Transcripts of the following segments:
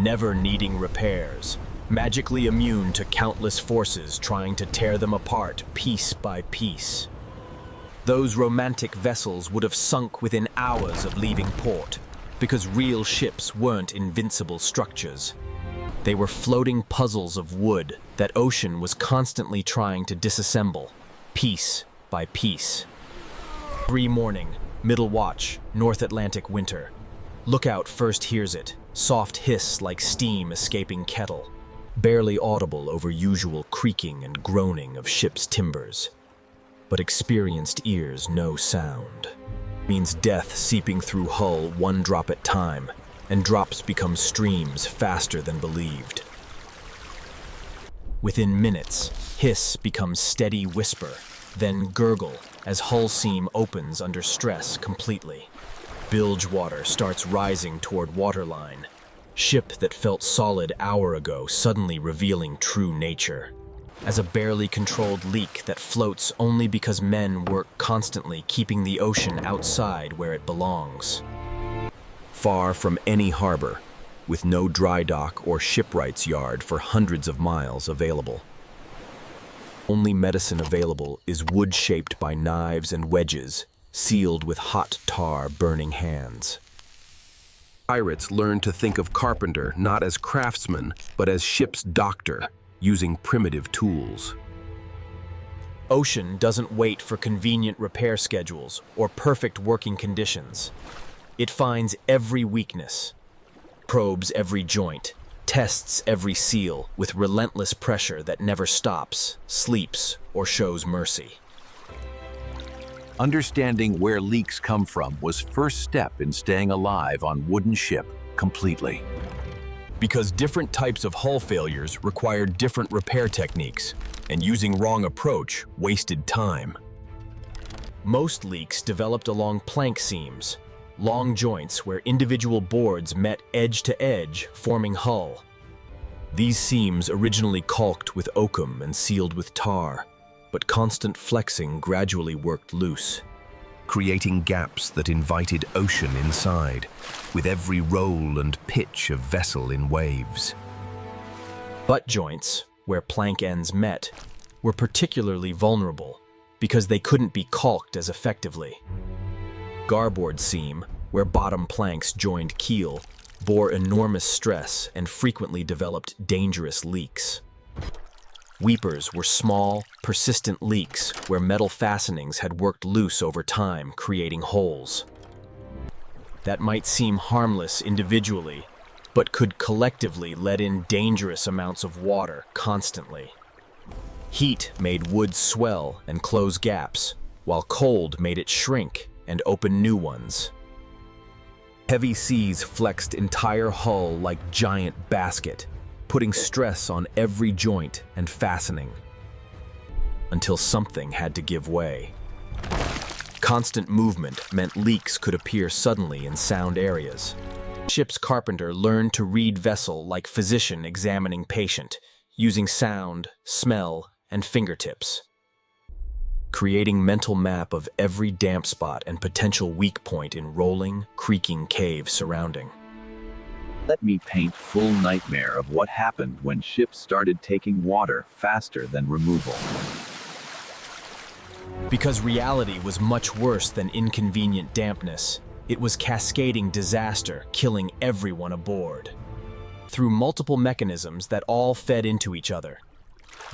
never needing repairs, magically immune to countless forces trying to tear them apart piece by piece. Those romantic vessels would have sunk within hours of leaving port, because real ships weren't invincible structures. They were floating puzzles of wood that ocean was constantly trying to disassemble, piece by piece. Every morning, middle watch, North Atlantic winter. Lookout first hears it, soft hiss like steam escaping kettle, barely audible over usual creaking and groaning of ship's timbers. But experienced ears know sound. Means death seeping through hull one drop at time, and drops become streams faster than believed. Within minutes, hiss becomes steady whisper, then gurgle as hull seam opens under stress completely. Bilge water starts rising toward waterline. Ship that felt solid hour ago suddenly revealing true nature. As a barely controlled leak that floats only because men work constantly keeping the ocean outside where it belongs. Far from any harbor, with no dry dock or shipwright's yard for hundreds of miles available. Only medicine available is wood shaped by knives and wedges, sealed with hot tar burning hands. Pirates learned to think of carpenter not as craftsman, but as ship's doctor, using primitive tools. Ocean doesn't wait for convenient repair schedules or perfect working conditions. It finds every weakness, probes every joint, tests every seal with relentless pressure that never stops, sleeps, or shows mercy. Understanding where leaks come from was first step in staying alive on wooden ship completely. Because different types of hull failures required different repair techniques, and using wrong approach wasted time. Most leaks developed along plank seams, long joints where individual boards met edge to edge, forming hull. These seams originally caulked with oakum and sealed with tar, but constant flexing gradually worked loose, creating gaps that invited ocean inside, with every roll and pitch of vessel in waves. Butt joints, where plank ends met, were particularly vulnerable because they couldn't be caulked as effectively. Garboard seam, where bottom planks joined keel, bore enormous stress and frequently developed dangerous leaks. Weepers were small, persistent leaks where metal fastenings had worked loose over time, creating holes. That might seem harmless individually, but could collectively let in dangerous amounts of water constantly. Heat made wood swell and close gaps, while cold made it shrink and open new ones. Heavy seas flexed entire hull like giant basket, putting stress on every joint and fastening, until something had to give way. Constant movement meant leaks could appear suddenly in sound areas. Ship's carpenter learned to read vessel like physician examining patient, using sound, smell, and fingertips, creating mental map of every damp spot and potential weak point in rolling, creaking cave surrounding. Let me paint full nightmare of what happened when ships started taking water faster than removal. Because reality was much worse than inconvenient dampness, it was cascading disaster, killing everyone aboard. Through multiple mechanisms that all fed into each other.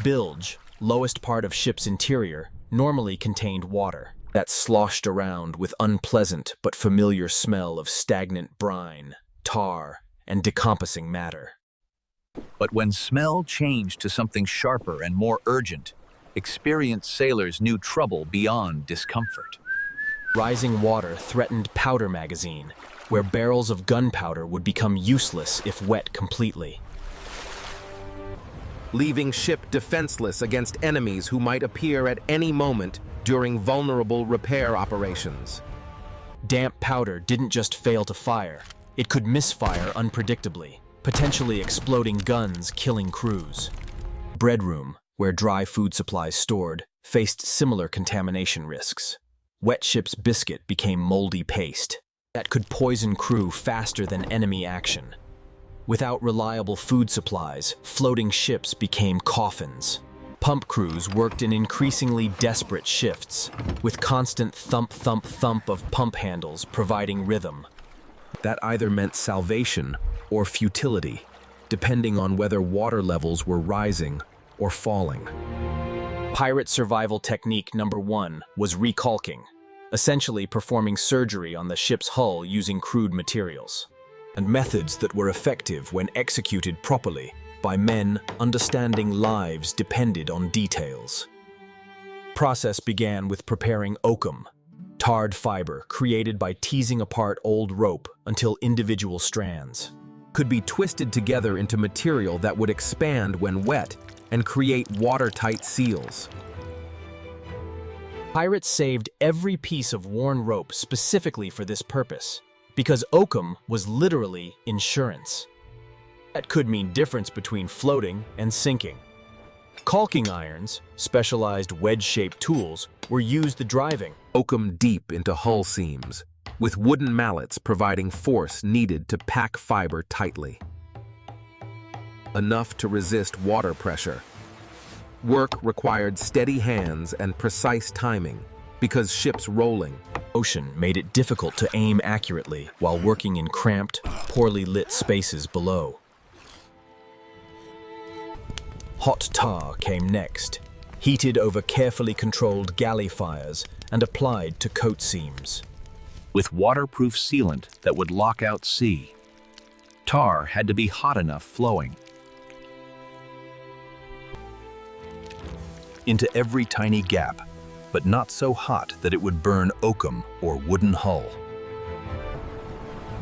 Bilge, lowest part of ship's interior, normally contained water that sloshed around with unpleasant but familiar smell of stagnant brine, tar, and decomposing matter. But when smell changed to something sharper and more urgent, experienced sailors knew trouble beyond discomfort. Rising water threatened powder magazine, where barrels of gunpowder would become useless if wet completely, leaving ship defenseless against enemies who might appear at any moment during vulnerable repair operations. Damp powder didn't just fail to fire, it could misfire unpredictably, potentially exploding guns, killing crews. Breadroom, where dry food supplies stored, faced similar contamination risks. Wet ship's biscuit became moldy paste that could poison crew faster than enemy action. Without reliable food supplies, floating ships became coffins. Pump crews worked in increasingly desperate shifts, with constant thump, thump, thump of pump handles providing rhythm. That either meant salvation or futility, depending on whether water levels were rising or falling. Pirate survival technique number 1 was recalking, essentially performing surgery on the ship's hull using crude materials, and methods that were effective when executed properly by men understanding lives depended on details. Process began with preparing oakum, tarred fiber created by teasing apart old rope until individual strands could be twisted together into material that would expand when wet and create watertight seals. Pirates saved every piece of worn rope specifically for this purpose, because oakum was literally insurance. That could mean difference between floating and sinking. Caulking irons, specialized wedge-shaped tools, were used the driving Oakum deep into hull seams, with wooden mallets providing force needed to pack fiber tightly, enough to resist water pressure. Work required steady hands and precise timing, because ships rolling ocean made it difficult to aim accurately while working in cramped, poorly lit spaces below. Hot tar came next, heated over carefully controlled galley fires and applied to coat seams. With waterproof sealant that would lock out sea, tar had to be hot enough flowing into every tiny gap, but not so hot that it would burn oakum or wooden hull.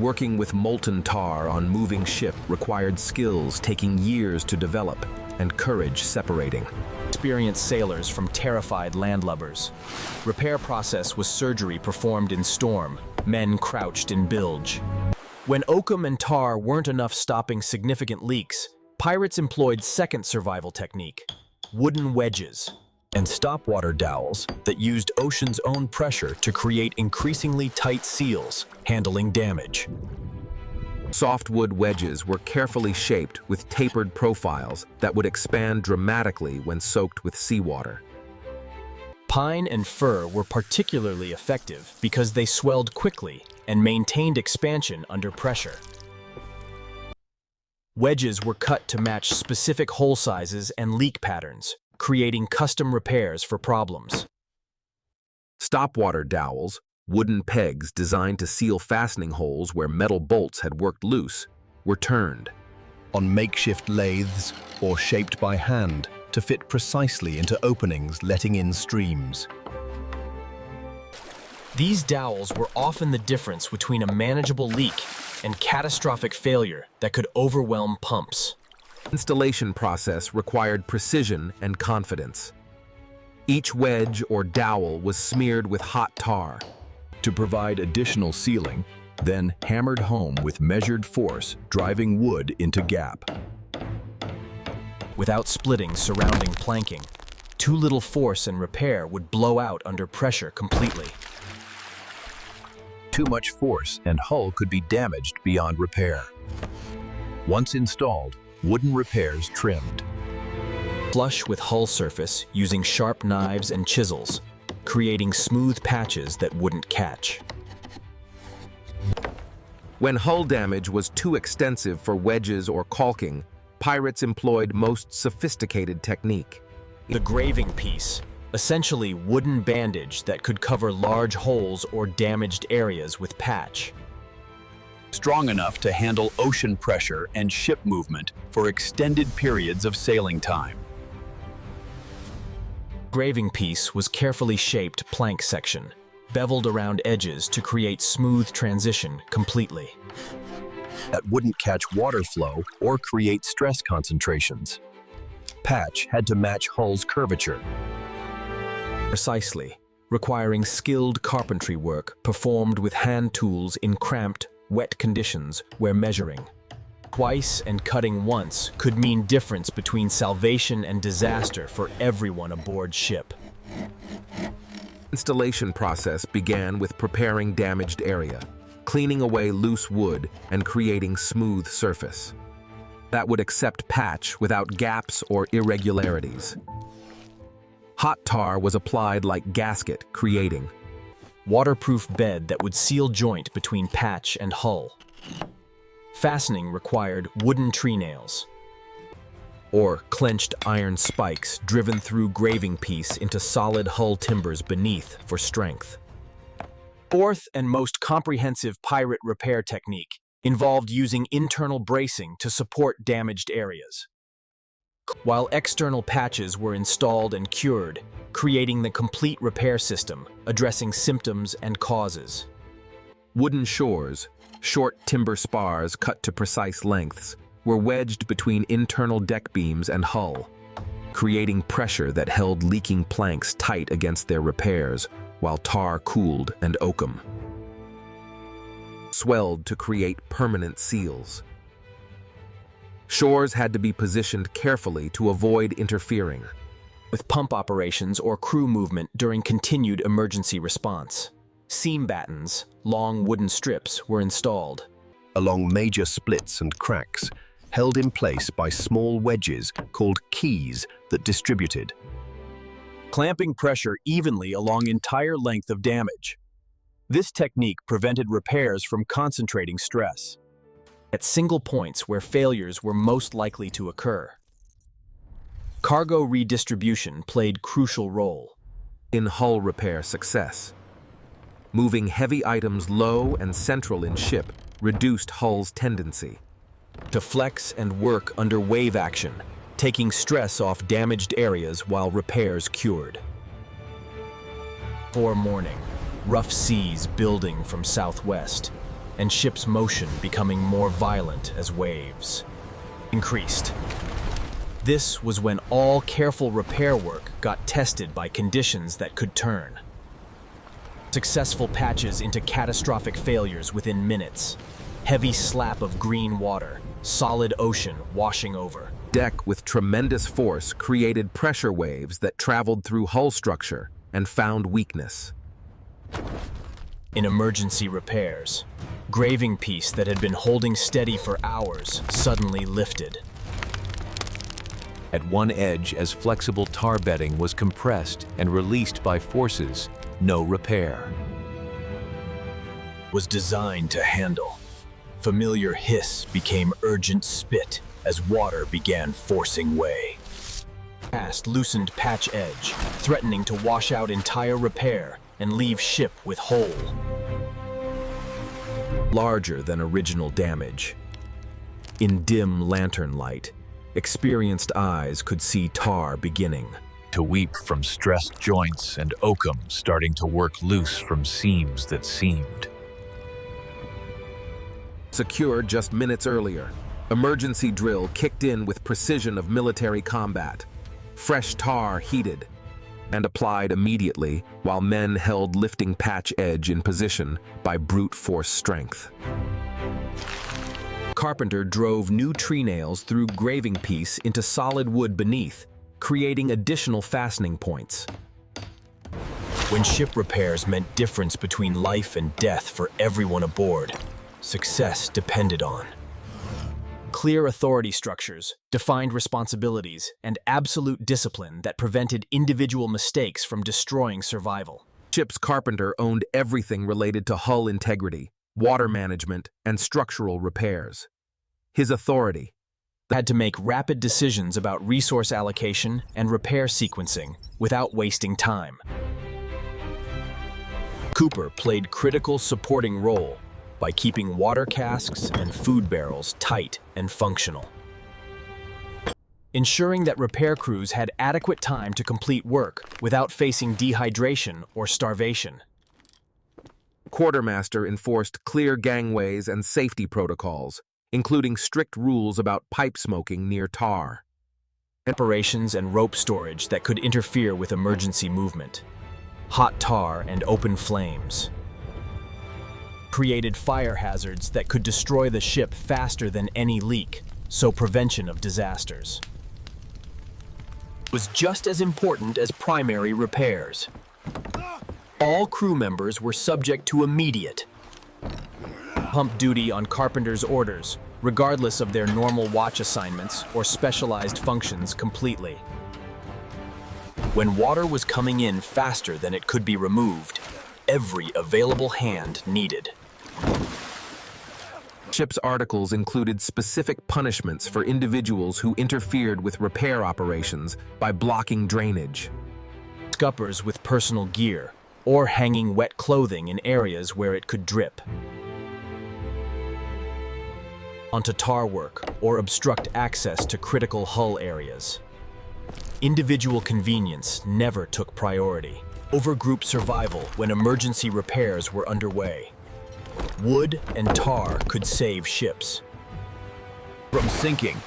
Working with molten tar on moving ship required skills taking years to develop and courage separating. Experienced sailors from terrified landlubbers. Repair process was surgery performed in storm, men crouched in bilge. When oakum and tar weren't enough stopping significant leaks, pirates employed second survival technique, wooden wedges, and stopwater dowels that used ocean's own pressure to create increasingly tight seals, handling damage. Softwood wedges were carefully shaped with tapered profiles that would expand dramatically when soaked with seawater. Pine and fir were particularly effective because they swelled quickly and maintained expansion under pressure. Wedges were cut to match specific hole sizes and leak patterns, creating custom repairs for problems. Stopwater dowels, wooden pegs designed to seal fastening holes where metal bolts had worked loose, were turned on makeshift lathes or shaped by hand to fit precisely into openings letting in streams. These dowels were often the difference between a manageable leak and catastrophic failure that could overwhelm pumps. The installation process required precision and confidence. Each wedge or dowel was smeared with hot tar to provide additional sealing, then hammered home with measured force, driving wood into gap. Without splitting surrounding planking, too little force and repair would blow out under pressure completely. Too much force and hull could be damaged beyond repair. Once installed, wooden repairs trimmed. Flush with hull surface using sharp knives and chisels, creating smooth patches that wouldn't catch. When hull damage was too extensive for wedges or caulking, pirates employed most sophisticated technique. The graving piece, essentially wooden bandage that could cover large holes or damaged areas with patch. Strong enough to handle ocean pressure and ship movement for extended periods of sailing time. Graving piece was carefully shaped plank section, beveled around edges to create smooth transition completely. That wouldn't catch water flow or create stress concentrations. Patch had to match hull's curvature. Precisely, requiring skilled carpentry work performed with hand tools in cramped, wet conditions where measuring twice and cutting once could mean difference between salvation and disaster for everyone aboard ship. Installation process began with preparing damaged area, cleaning away loose wood and creating smooth surface. that would accept patch without gaps or irregularities. Hot tar was applied like gasket, creating waterproof bed that would seal joint between patch and hull. Fastening required wooden tree nails, or clenched iron spikes driven through graving piece into solid hull timbers beneath for strength. Fourth and most comprehensive pirate repair technique involved using internal bracing to support damaged areas, while external patches were installed and cured, creating the complete repair system, addressing symptoms and causes. wooden shores, short timber spars cut to precise lengths, were wedged between internal deck beams and hull, creating pressure that held leaking planks tight against their repairs while tar cooled and oakum swelled to create permanent seals. Shores had to be positioned carefully to avoid interfering with pump operations or crew movement during continued emergency response. Seam battens, long wooden strips, were installed along major splits and cracks, held in place by small wedges called keys that distributed, clamping pressure evenly along entire length of damage. This technique prevented repairs from concentrating stress at single points where failures were most likely to occur. Cargo redistribution played crucial role in hull repair success. Moving heavy items low and central in ship reduced hull's tendency to flex and work under wave action, taking stress off damaged areas while repairs cured. Before morning, rough seas building from southwest, and ship's motion becoming more violent as waves increased. This was when all careful repair work got tested by conditions that could turn successful patches into catastrophic failures within minutes. Heavy slap of green water, solid ocean washing over. Deck with tremendous force created pressure waves that traveled through hull structure and found weakness. In emergency repairs, graving piece that had been holding steady for hours suddenly lifted. At one edge, as flexible tar bedding was compressed and released by forces, no repair Was designed to handle. Familiar hiss became urgent spit as water began forcing way. Past loosened patch edge, threatening to wash out entire repair and leave ship with hole larger than original damage. In dim lantern light, experienced eyes could see tar beginning to weep from stressed joints and oakum starting to work loose from seams that seamed. Secured just minutes earlier, emergency drill kicked in with precision of military combat. Fresh tar heated and applied immediately while men held lifting patch edge in position by brute force strength. Carpenter drove new tree nails through graving piece into solid wood beneath, creating additional fastening points. When ship repairs meant difference between life and death for everyone aboard, success depended on clear authority structures, defined responsibilities, and absolute discipline that prevented individual mistakes from destroying survival. Ship's carpenter owned everything related to hull integrity, water management, and structural repairs. His authority had to make rapid decisions about resource allocation and repair sequencing without wasting time. Cooper played critical supporting role by keeping water casks and food barrels tight and functional, ensuring that repair crews had adequate time to complete work without facing dehydration or starvation. Quartermaster enforced clear gangways and safety protocols, including strict rules about pipe smoking near tar. Operations and rope storage that could interfere with emergency movement. Hot tar and open flames created fire hazards that could destroy the ship faster than any leak, so prevention of disasters was just as important as primary repairs. All crew members were subject to immediate pump duty on Carpenter's orders, regardless of their normal watch assignments or specialized functions completely. When water was coming in faster than it could be removed, every available hand needed. Ship's articles included specific punishments for individuals who interfered with repair operations by blocking drainage. Scuppers with personal gear, or hanging wet clothing in areas where it could drip onto tar work or obstruct access to critical hull areas. Individual convenience never took priority over group survival when emergency repairs were underway. Wood and tar could save ships From sinking,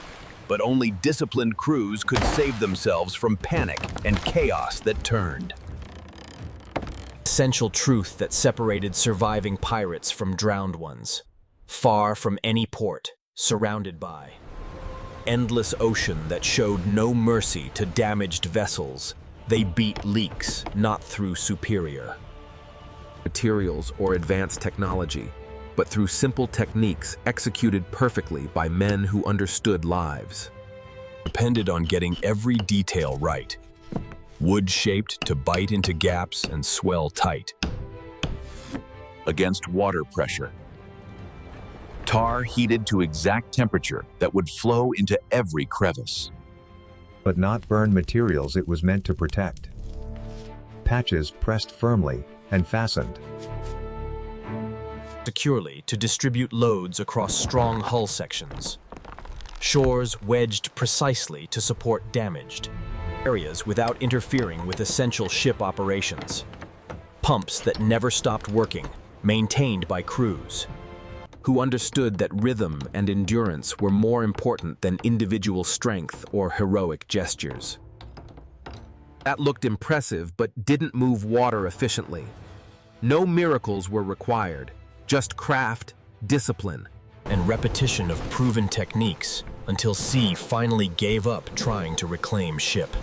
but only disciplined crews could save themselves from panic and chaos that turned. Essential truth that separated surviving pirates from drowned ones. Far from any port, surrounded by endless ocean that showed no mercy to damaged vessels, they beat leaks not through superior materials or advanced technology, but through simple techniques executed perfectly by men who understood lives. depended on getting every detail right. Wood-shaped to bite into gaps and swell tight. Against water pressure. Tar heated to exact temperature that would flow into every crevice. But not burn materials it was meant to protect. Patches pressed firmly and fastened Securely to distribute loads across strong hull sections. Shores wedged precisely to support damaged areas without interfering with essential ship operations. Pumps that never stopped working, maintained by crews who understood that rhythm and endurance were more important than individual strength or heroic gestures. That looked impressive, but didn't move water efficiently. No miracles were required, just craft, discipline, and repetition of proven techniques until sea finally gave up trying to reclaim ship.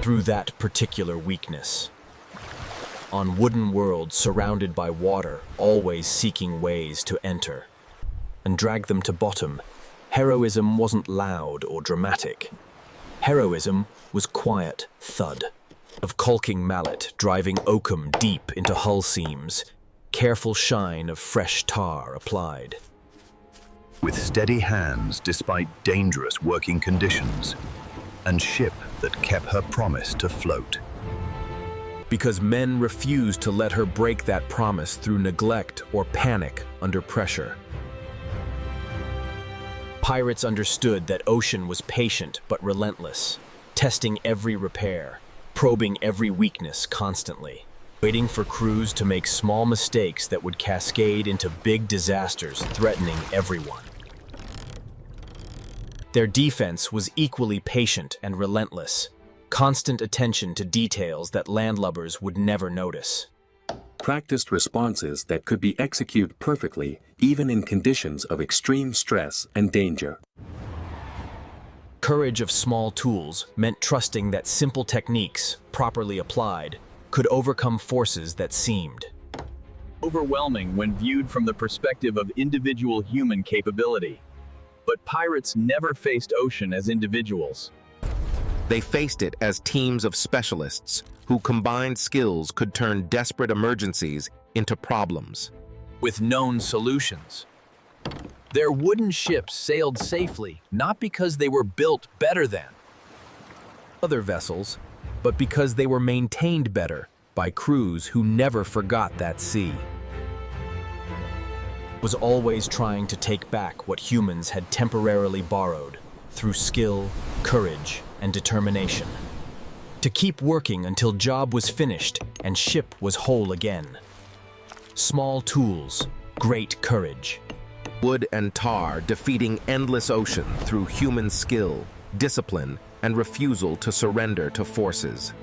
Through that particular weakness. On wooden worlds surrounded by water, always seeking ways to enter and drag them to bottom, heroism wasn't loud or dramatic. Heroism was quiet thud of caulking mallet driving oakum deep into hull seams, careful shine of fresh tar applied. With steady hands despite dangerous working conditions, and ship that kept her promise to float. because men refused to let her break that promise through neglect or panic under pressure. Pirates understood that ocean was patient but relentless, testing every repair, probing every weakness constantly, waiting for crews to make small mistakes that would cascade into big disasters threatening everyone. Their defense was equally patient and relentless, constant attention to details that landlubbers would never notice. Practiced responses that could be executed perfectly, even in conditions of extreme stress and danger. Courage of small tools meant trusting that simple techniques, properly applied, could overcome forces that seemed Overwhelming when viewed from the perspective of individual human capability. But pirates never faced ocean as individuals. They faced it as teams of specialists who combined skills could turn desperate emergencies into problems. With known solutions. Their wooden ships sailed safely, not because they were built better than Other vessels, but because they were maintained better by crews who never forgot that sea. Was always trying to take back what humans had temporarily borrowed through skill, courage, and determination. To keep working until job was finished and ship was whole again. Small tools, great courage. Wood and tar defeating endless ocean through human skill, discipline, and refusal to surrender to forces.